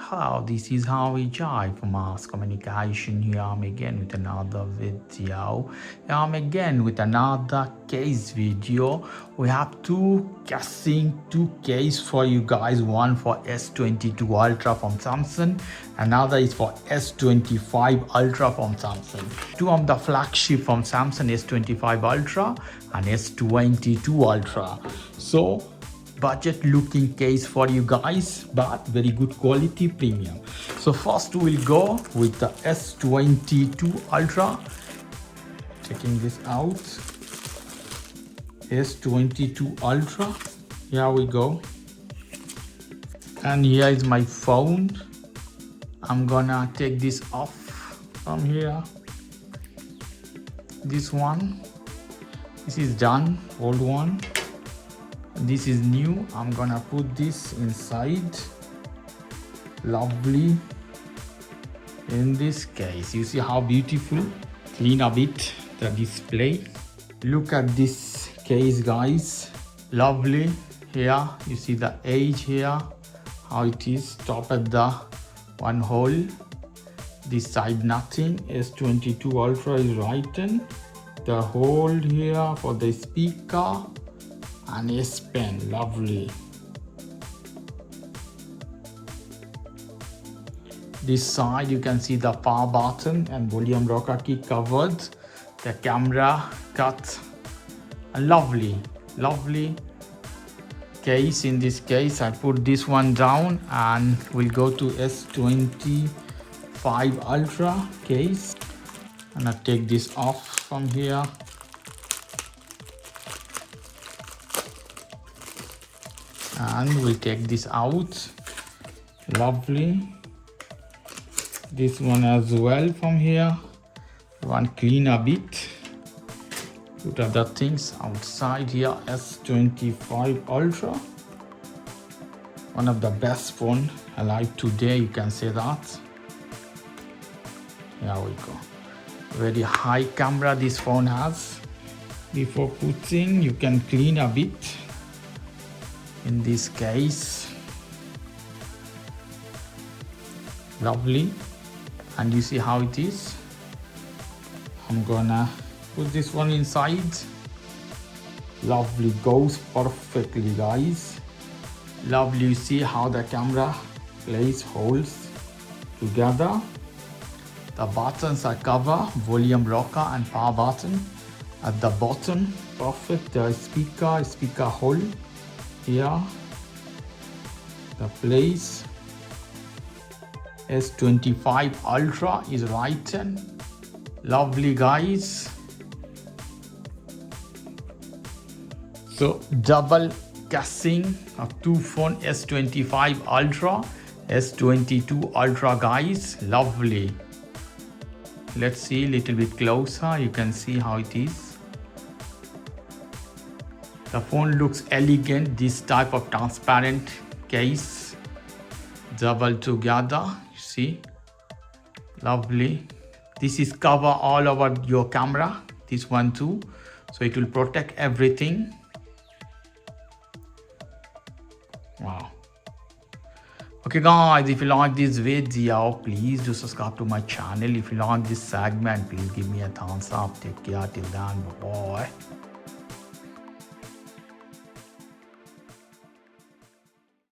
how this is how we jive mass communication. Here I'm again with another video. Here I'm again with another case video. We have two case for you guys. One for S22 Ultra from Samsung, another is for S25 Ultra from Samsung. Two of the flagship from Samsung, S25 Ultra and S22 Ultra. So budget looking case for you guys, but very good quality premium. So first we'll go with the S22 Ultra. Checking this out, S22 Ultra. Here we go, and here is my phone. I'm gonna take this off from here. This one, this is done, old one. This is new. I'm gonna put this inside. Lovely. In this case, you see how beautiful. Clean a bit the display. Look at this case, guys. Lovely. Here you see the age here, how it is. Top at the one hole. This side nothing. S22 Ultra is written. The hole here for the speaker and S Pen. Lovely. This side you can see the power button and volume rocker key covered. The camera cut. A lovely case. In this case I put this one down and we'll go to S25 Ultra case, and I take this off from here. And we'll take this out. Lovely. This one as well from here. One clean a bit. Put other things outside here. S25 Ultra. One of the best phone alive today, you can say that. Here we go. Very high camera this phone has. Before putting, you can clean a bit. In this case, lovely, and you see how it is. I'm gonna put this one inside. Lovely, goes perfectly, guys. Lovely, you see how the camera plays holes together. The buttons are cover, volume rocker and power button at the bottom. Perfect. The speaker hole here, the place. S25 Ultra is written. Lovely, guys. So double casing of two phone, S25 Ultra, S22 Ultra, guys. Lovely. Let's see a little bit closer. You can see how it is. The phone looks elegant. This type of transparent case, double together, you see. Lovely. This is cover all over your camera, this one too, so it will protect everything. Wow. Okay guys, if you like this video, please do subscribe to my channel. If you like this segment, please give me a thumbs up. Take care till then. Bye.